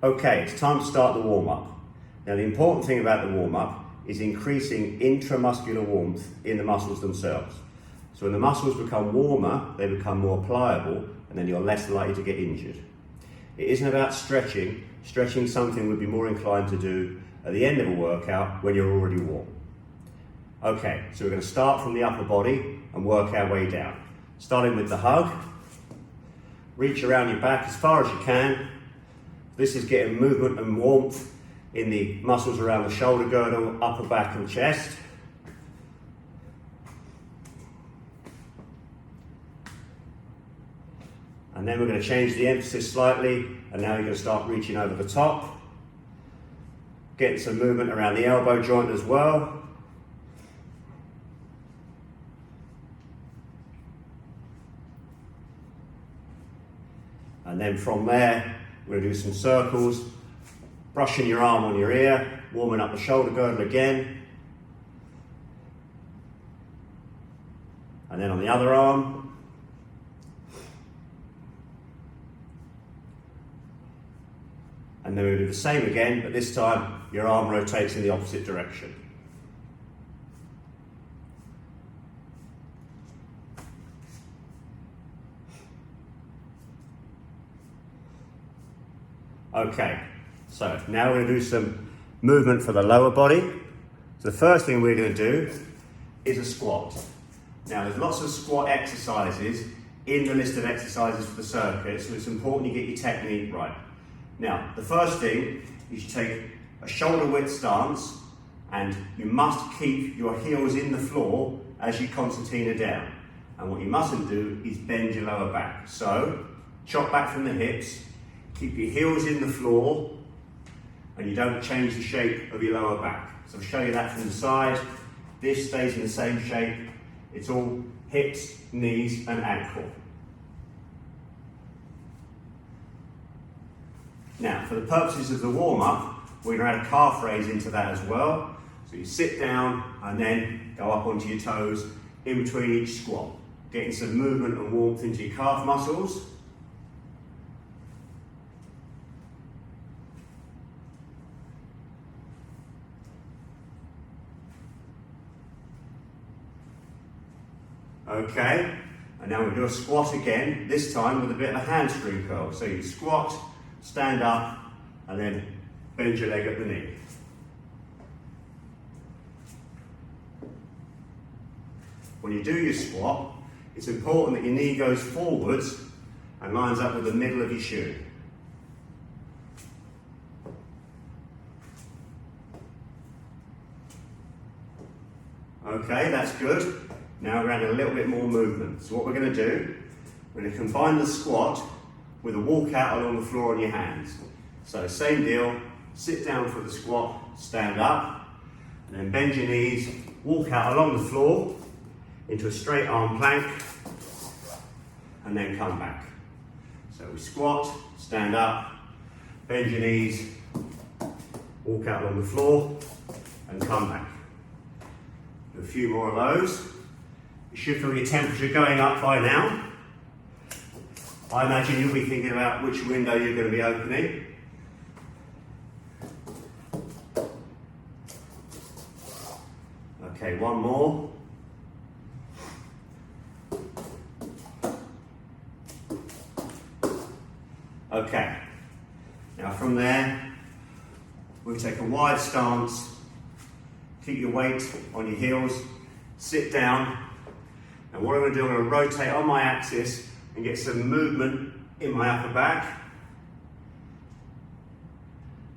Okay, it's time to start the warm-up. Now the important thing about the warm-up is increasing intramuscular warmth in the muscles themselves. So when the muscles become warmer, they become more pliable, and then you're less likely to get injured. It isn't about stretching. Stretching is something we'd be more inclined to do at the end of a workout when you're already warm. Okay, so we're going to start from the upper body and work our way down. Starting with the hug. Reach around your back as far as you can. This is getting movement and warmth in the muscles around the shoulder girdle, upper back and chest. And then we're going to change the emphasis slightly, and now you're going to start reaching over the top. Getting some movement around the elbow joint as well. And then from there, we're going to do some circles, brushing your arm on your ear, warming up the shoulder girdle again. And then on the other arm. And then we'll do the same again, but this time your arm rotates in the opposite direction. Okay, so now we're going to do some movement for the lower body. So the first thing we're going to do is a squat. Now there's lots of squat exercises in the list of exercises for the circuit, so it's important you get your technique right. Now the first thing is you take a shoulder width stance, and you must keep your heels in the floor as you concertina down. And what you mustn't do is bend your lower back. So chop back from the hips. Keep your heels in the floor, and you don't change the shape of your lower back. So I'll show you that from the side. This stays in the same shape. It's all hips, knees, and ankle. Now, for the purposes of the warm-up, we're going to add a calf raise into that as well. So you sit down and then go up onto your toes in between each squat, getting some movement and warmth into your calf muscles. Okay, and now we'll do a squat again, this time with a bit of a hamstring curl. So you squat, stand up, and then bend your leg at the knee. When you do your squat, it's important that your knee goes forwards and lines up with the middle of your shoe. Okay, that's good. Now we're adding a little bit more movement. So what we're going to do, we're going to combine the squat with a walk out along the floor on your hands. So same deal, sit down for the squat, stand up, and then bend your knees, walk out along the floor into a straight arm plank, and then come back. So we squat, stand up, bend your knees, walk out along the floor, and come back. Do a few more of those. You should feel your temperature going up by now. I imagine you'll be thinking about which window you're going to be opening. Okay, one more. Okay, now from there, we'll take a wide stance, keep your weight on your heels, sit down. And what I'm going to do, I'm going to rotate on my axis and get some movement in my upper back.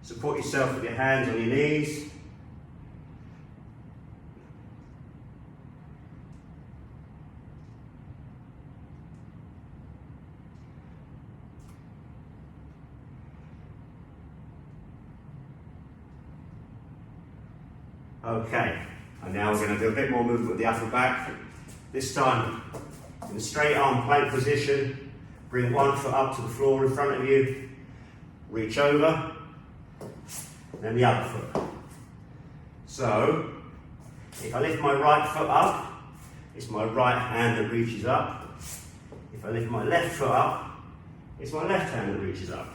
Support yourself with your hands on your knees. Okay, and now we're going to do a bit more movement with the upper back. This time, in a straight arm plank position, bring one foot up to the floor in front of you, reach over, and then the other foot. So, if I lift my right foot up, it's my right hand that reaches up. If I lift my left foot up, it's my left hand that reaches up.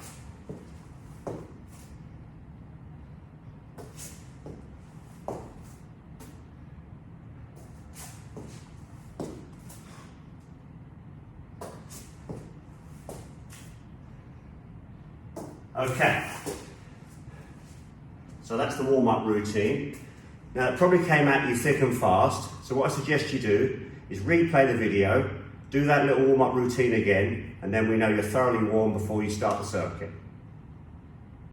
Okay, so that's the warm-up routine. Now it probably came at you thick and fast, so what I suggest you do is replay the video, do that little warm-up routine again, and then we know you're thoroughly warm before you start the circuit.